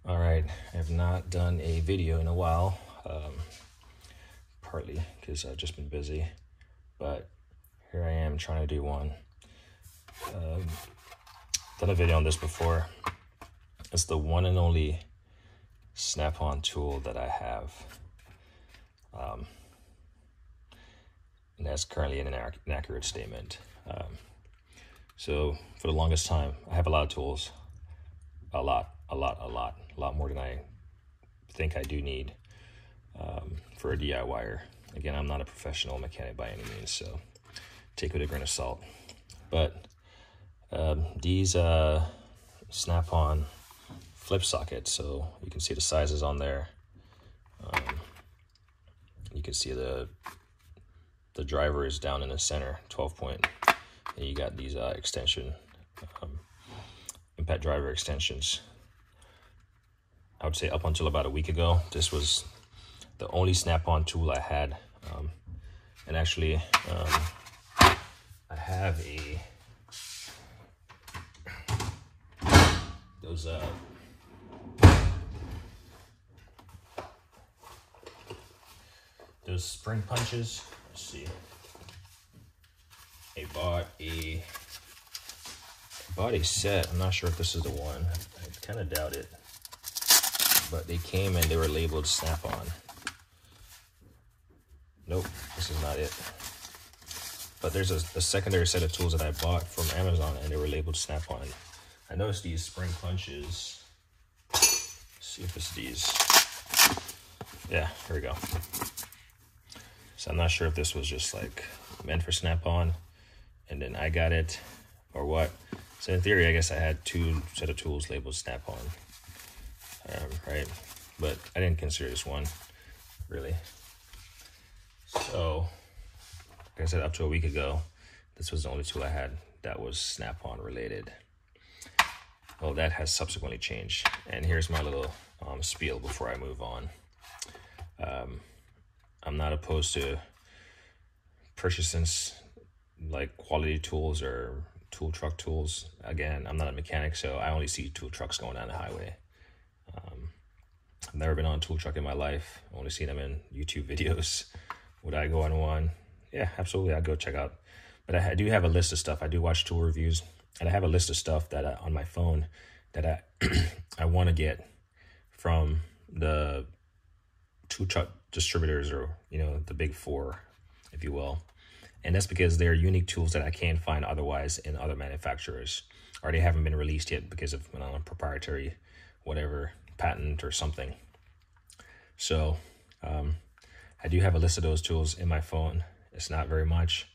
All right, I have not done a video in a while, partly because I've just been busy, but here I am trying to do one. Done a video on this before. It's the one and only Snap-on tool that I have, and that's currently an inaccurate statement. So for the longest time, I have a lot of tools, a lot more than I think I do need for a DIYer. Again, I'm not a professional mechanic by any means, so take it with a grain of salt. But these Snap-on flip sockets, so you can see the sizes on there. You can see the driver is down in the center, 12 point, and you got these extension impact driver extensions. I would say up until about a week ago, this was the only Snap-on tool I had. And actually, I have those spring punches. Let's see. I bought a set. I'm not sure if this is the one. I kind of doubt it. But they came and they were labeled Snap-on. Nope, this is not it. But there's a secondary set of tools that I bought from Amazon and they were labeled Snap-on. I noticed these spring punches. Let's see if it's these. Yeah, here we go. So I'm not sure if this was just like meant for Snap-on and then I got it or what. So in theory, I guess I had two set of tools labeled Snap-on. Right, but I didn't consider this one really. So like I said, up to a week ago, this was the only tool I had that was Snap-on related. Well, that has subsequently changed, and here's my little spiel before I move on. I'm not opposed to purchasing like quality tools or tool truck tools. Again, I'm not a mechanic, so I only see tool trucks going down the highway. I've never been on a tool truck in my life. I've only seen them in YouTube videos. Would I go on one? Yeah, absolutely. I'd go check out. But I do have a list of stuff. I do watch tool reviews, and I have a list of stuff that on my phone that I want to get from the tool truck distributors, or the big four, if you will. And that's because they're unique tools that I can't find otherwise in other manufacturers, or they haven't been released yet because of proprietary whatever patent or something. So I do have a list of those tools in my phone. It's not very much,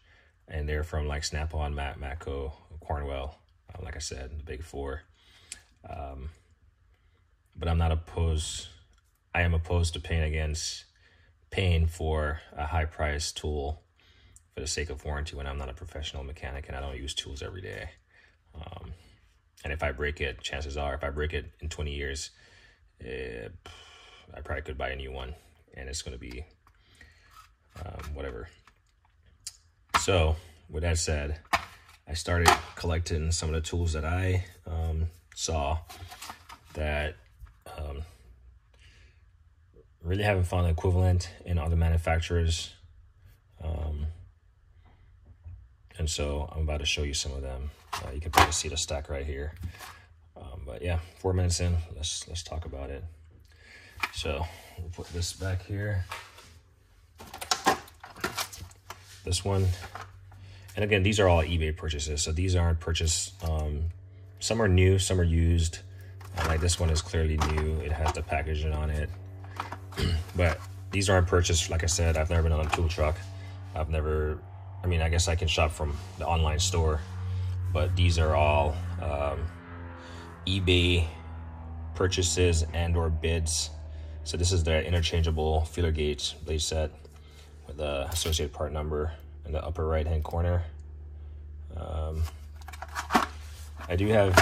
and they're from like Snap-on, Matco, Cornwell, like I said, the big four. But I'm not opposed. I am opposed to paying for a high-priced tool for the sake of warranty when I'm not a professional mechanic and I don't use tools every day. And if I break it, chances are, if I break it in 20 years, I probably could buy a new one, and it's going to be whatever. So with that said, I started collecting some of the tools that I saw that really haven't found an equivalent in other manufacturers. And so I'm about to show you some of them. You can probably see the stack right here. But yeah, 4 minutes in, let's talk about it. So we'll put this back here. This one, and again, these are all eBay purchases, so these aren't purchased. Some are new, some are used. Like this one is clearly new. It has the packaging on it. But these aren't purchased. Like I said, I've never been on a tool truck. I guess I can shop from the online store, but these are all eBay purchases and or bids. So this is their interchangeable feeler gauge blade set with the associated part number in the upper right hand corner. I do have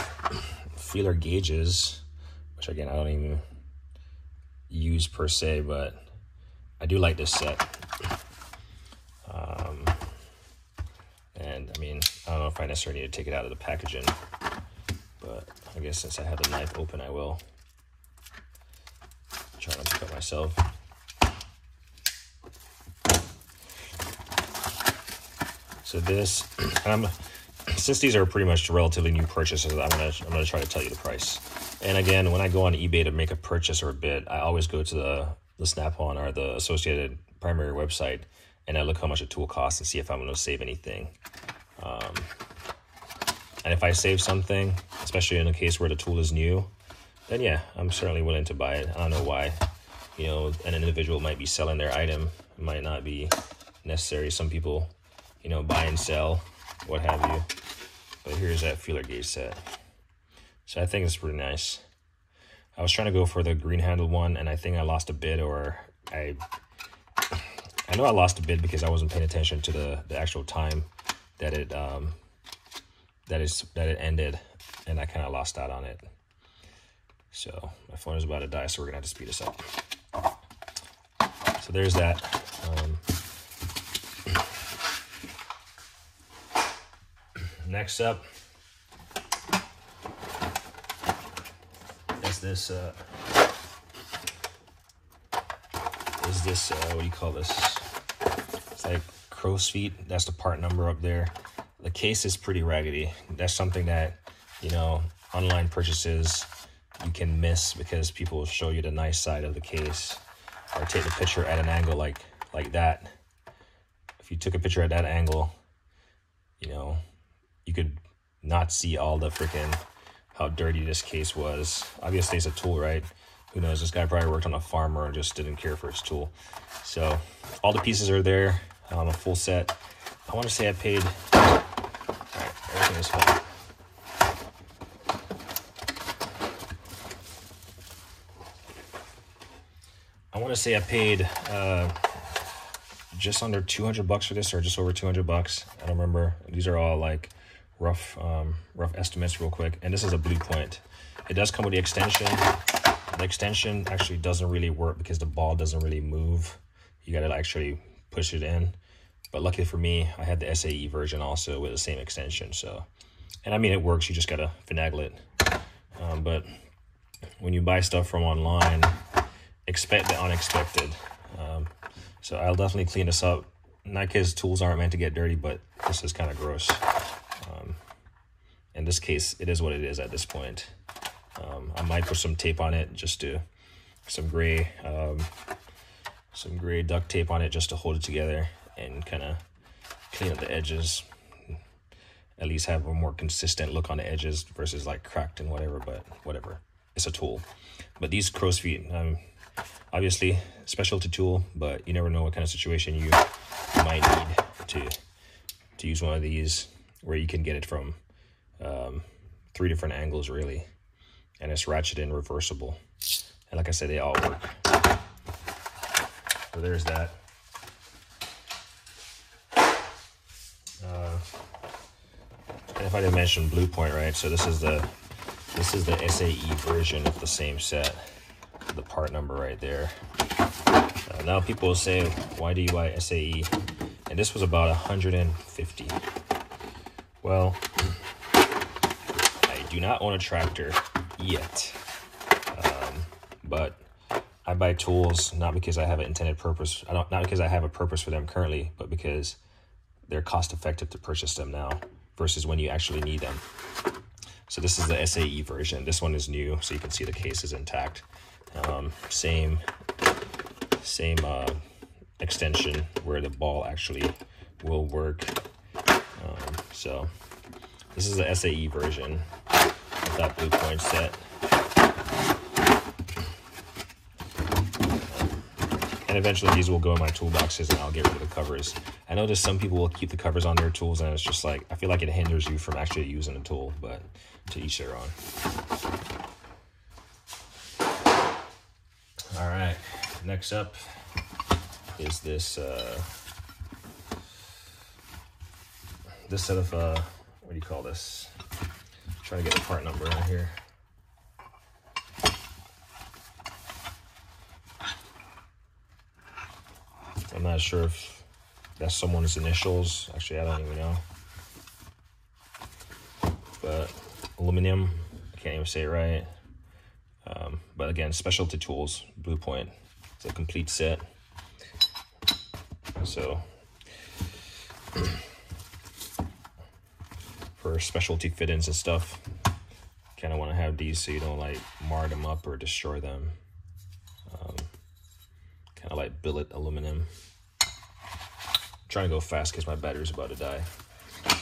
feeler gauges, which again I don't even use per se, but I do like this set. And I don't know if I necessarily need to take it out of the packaging, but I guess since I have the knife open, I will. cut myself. So this, since these are pretty much relatively new purchases, I'm gonna try to tell you the price. And again, when I go on eBay to make a purchase or a bid, I always go to the Snap-on or the associated primary website, and I look how much a tool costs and see if I'm going to save anything. And if I save something, especially in a case where the tool is new, then yeah, I'm certainly willing to buy it. I don't know why. You know, an individual might be selling their item. It might not be necessary. Some people, you know, buy and sell, what have you. But here's that feeler gauge set. So I think it's pretty nice. I was trying to go for the green handle one, and I think I lost a bid, or I know I lost a bid because I wasn't paying attention to the actual time that it ended, and I kind of lost out on it. So my phone is about to die, so we're gonna have to speed this up. So there's that. Next up is this what do you call this? It's like crow's feet. That's the part number up there. The case is pretty raggedy. That's something that, you know, online purchases you can miss because people will show you the nice side of the case or take the picture at an angle like that. If you took a picture at that angle, you know, you could not see all the freaking how dirty this case was. Obviously it's a tool, right? Who knows? This guy probably worked on a farm or just didn't care for his tool. So all the pieces are there on a full set. I want to say I paid, all right, everything is fine. I want to say I paid just under $200 for this, or just over $200. I don't remember. These are all like rough estimates real quick. And this is a Blue Point. It does come with the extension. The extension actually doesn't really work because the ball doesn't really move. You got to actually push it in. But luckily for me, I had the SAE version also with the same extension. So, and I mean, it works. You just got to finagle it. But when you buy stuff from online, expect the unexpected. So I'll definitely clean this up. Not because tools aren't meant to get dirty, but this is kind of gross. In this case, it is what it is at this point. I might put some tape on it, just to some gray duct tape on it, just to hold it together and kind of clean up the edges. At least have a more consistent look on the edges versus like cracked and whatever. But whatever, it's a tool. But these crow's feet, obviously specialty tool, but you never know what kind of situation you might need to use one of these, where you can get it from 3 different angles really, and it's ratchet and reversible, and like I said, they all work. So there's that. And if I didn't mention Blue Point, right? So this is the SAE version of the same set. The part number right there. Now people will say, why do you buy SAE? And this was about 150. Well, I do not own a tractor yet, but I buy tools not because I have an intended purpose. Not because I have a purpose for them currently, but because they're cost effective to purchase them now versus when you actually need them. So this is the SAE version. This one is new, so you can see the case is intact. Same extension where the ball actually will work. So this is the SAE version of that Blue Point set. And eventually these will go in my toolboxes and I'll get rid of the covers. I notice some people will keep the covers on their tools, and it's just like, I feel like it hinders you from actually using the tool, but to each their own. All right, next up is this this set of what do you call this? I'm trying to get the part number in here. I'm not sure if that's someone's initials. Actually, I don't even know. But aluminum, I can't even say it right. But again, specialty tools, Blue Point. It's a complete set. So for specialty fittings and stuff, kind of want to have these so you don't like mar them up or destroy them. Kind of like billet aluminum. I'm trying to go fast because my battery's about to die.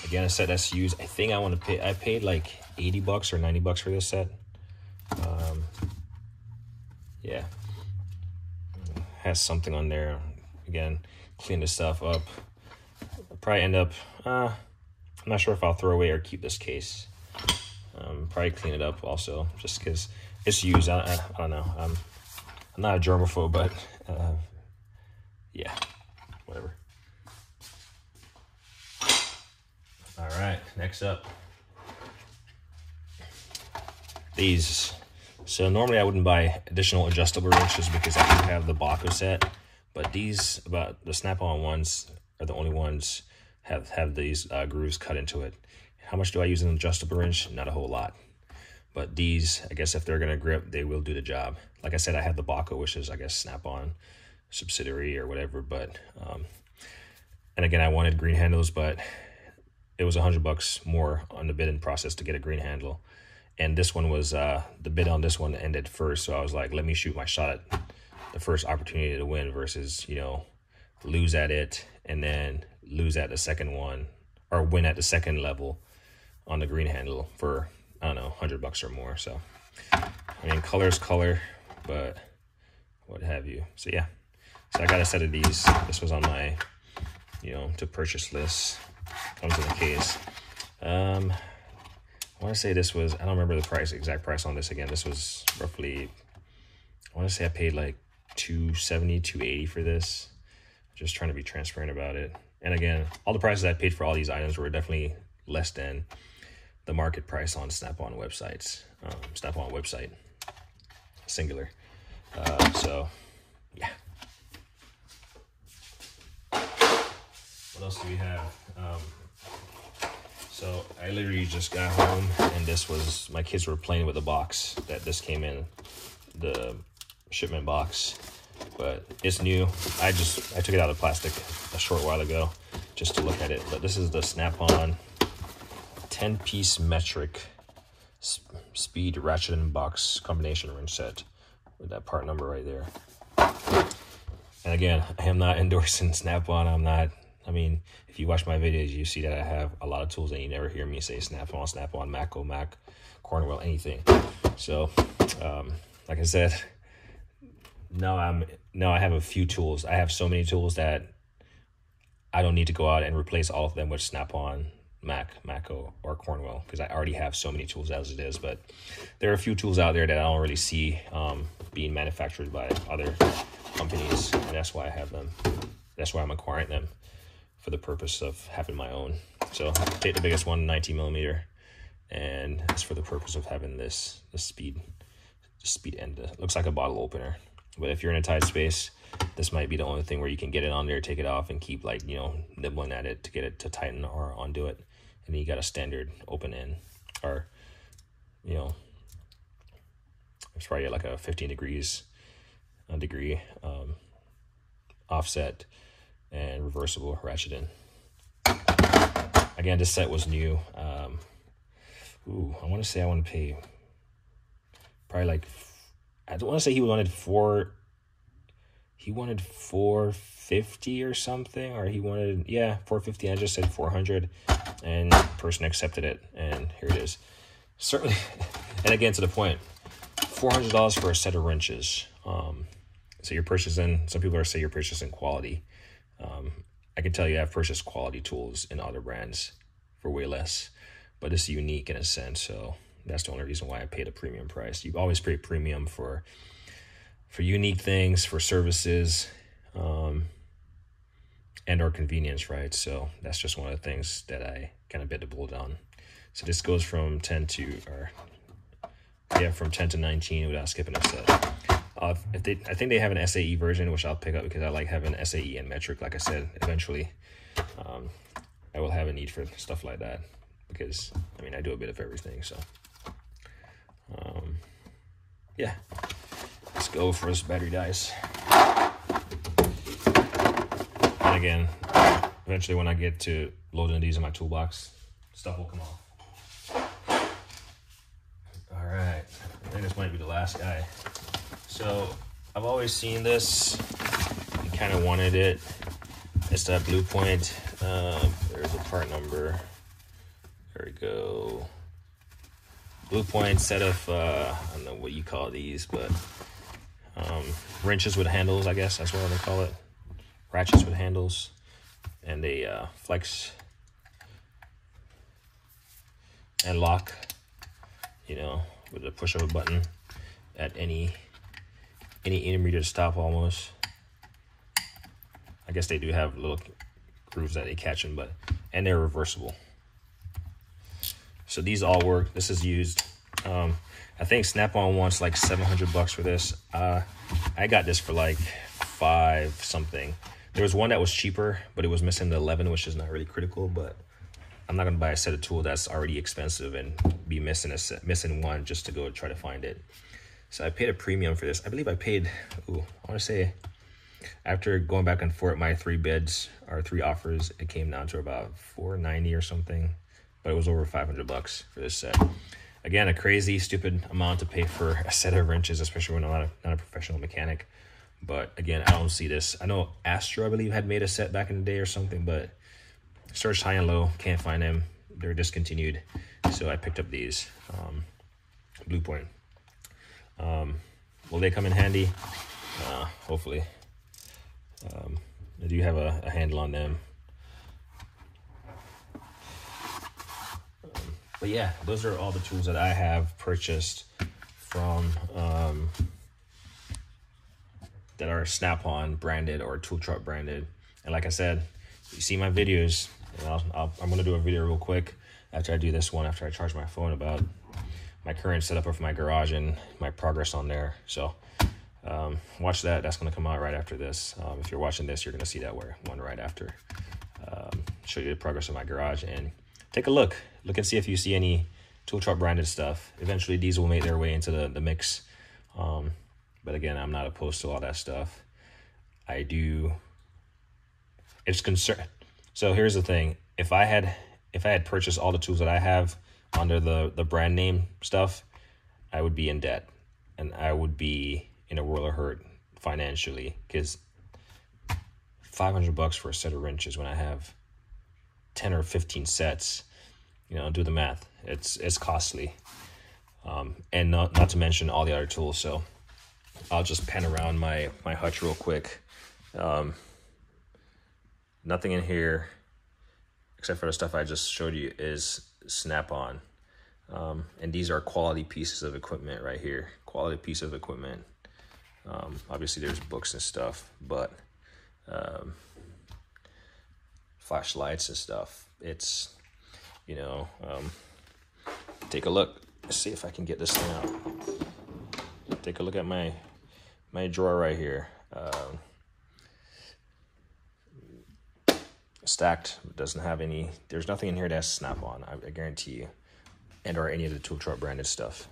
Again, a set that's used. I think I want to pay. I paid like $80 or $90 for this set. Yeah, has something on there. Again, clean this stuff up. I'll probably end up. I'm not sure if I'll throw away or keep this case. Probably clean it up also, just because it's used. I don't know. I'm not a germaphobe, but yeah, whatever. All right, next up, these. So normally I wouldn't buy additional adjustable wrenches because I do have the Bahco set, but these, about the Snap-on ones, are the only ones have these grooves cut into it. How much do I use an adjustable wrench? Not a whole lot. But these, I guess if they're gonna grip, they will do the job. Like I said, I have the Bahco, which is, I guess, Snap-on subsidiary or whatever. But and again, I wanted green handles, but it was $100 more on the bidding process to get a green handle. And this one was, the bid on this one ended first. So I was like, let me shoot my shot at the first opportunity to win versus, you know, lose at it and then lose at the second one, or win at the second level on the green handle for, I don't know, $100 or more. So, I mean, color is color, but what have you. So yeah, so I got a set of these. This was on my, you know, to purchase list. Comes in the case. I want to say this was, I don't remember the price, exact price on this. Again, this was roughly, I want to say I paid like $270, $280 for this. Just trying to be transparent about it. And again, all the prices I paid for all these items were definitely less than the market price on Snap-on websites. Snap-on website, singular. So, yeah. What else do we have? So I literally just got home and this was, my kids were playing with the box that this came in, the shipment box, but it's new. I took it out of plastic a short while ago just to look at it. But this is the Snap-on 10-piece metric speed ratchet and box combination wrench set with that part number right there. And again, I am not endorsing Snap-on. I mean, if you watch my videos, you see that I have a lot of tools and you never hear me say Snap-on, Snap-on, Matco, Mac, Cornwell, anything. So, like I said, now I have a few tools. I have so many tools that I don't need to go out and replace all of them with Snap-on, Mac, Matco, or Cornwell, because I already have so many tools as it is. But there are a few tools out there that I don't really see being manufactured by other companies, and that's why I have them. That's why I'm acquiring them, for the purpose of having my own. So take the biggest one, 19 millimeter, and it's for the purpose of having the speed end. It looks like a bottle opener, but if you're in a tight space, this might be the only thing where you can get it on there, take it off, and keep, like, you know, nibbling at it to get it to tighten or undo it. And then you got a standard open end, or, you know, it's probably like a 15 degrees offset and reversible ratcheting. Again, this set was new. I want to say I want to pay probably like, I don't want to say he wanted $450 or something, or he wanted, yeah, $450. I just said $400, and the person accepted it, and here it is. Certainly, and again, to the point, $400 for a set of wrenches. So you're purchasing, some people say you're purchasing quality. I can tell you I've purchased quality tools in other brands for way less, but it's unique in a sense. So that's the only reason why I paid a premium price. You always pay a premium for unique things, for services, and or convenience, right? So that's just one of the things that I kind of bit the bullet on. So this goes from 10 to 19 without skipping a set. I think they have an SAE version, which I'll pick up because I like having SAE and metric. Like I said, eventually I will have a need for stuff like that because, I mean, I do a bit of everything. So, yeah, let's go for this battery dies. again, eventually when I get to loading these in my toolbox, stuff will come off. All right, I think this might be the last guy. So I've always seen this and kind of wanted it. It's that Blue Point. There's a part number. There we go. Blue Point set of, I don't know what you call these, but wrenches with handles, I guess that's what they call it. Ratchets with handles. And they flex and lock, you know, with the push of a button at any intermediate stop almost. I guess they do have little grooves that they catch in, and they're reversible. So these all work. This is used. I think Snap-on wants like $700 for this. I got this for like $5 something. There was one that was cheaper, but it was missing the 11, which is not really critical. But I'm not gonna buy a set of tool that's already expensive and be missing one just to go try to find it. So I paid a premium for this. I believe I paid, I want to say, after going back and forth, my 3 bids or 3 offers, it came down to about $490 or something. But it was over $500 for this set. Again, a crazy, stupid amount to pay for a set of wrenches, especially when I'm not a professional mechanic. But again, I don't see this. I know Astro, I believe, had made a set back in the day or something, but searched high and low, can't find them. They're discontinued. So I picked up these Blue Point. Will they come in handy? Hopefully. I do have a handle on them. But yeah, those are all the tools that I have purchased from that are Snap-on branded or Tool Truck branded. And like I said, you see my videos. I'm going to do a video real quick after I do this one, after I charge my phone, about my current setup of my garage and my progress on there. So watch that. That's going to come out right after this. If you're watching this, you're going to see that one right after. Show you the progress of my garage and take a look. Look and see if you see any Tool Truck branded stuff. Eventually, these will make their way into the mix. But again, I'm not opposed to all that stuff. I do. It's concern. So here's the thing: if I had purchased all the tools that I have under the brand name stuff, I would be in debt, and I would be in a world of hurt financially, because $500 for a set of wrenches when I have 10 or 15 sets, you know, do the math. It's costly, and not to mention all the other tools. So I'll just pan around my hutch real quick. Nothing in here except for the stuff I just showed you is Snap-on, and these are quality pieces of equipment right here. Quality piece of equipment. Obviously there's books and stuff, but flashlights and stuff. It's, you know, take a look. Let's see if I can get this thing out. Take a look at my drawer right here. Stacked. Doesn't have any. There's nothing in here that's Snap-on. I guarantee you, and or any of the Tool Truck branded stuff.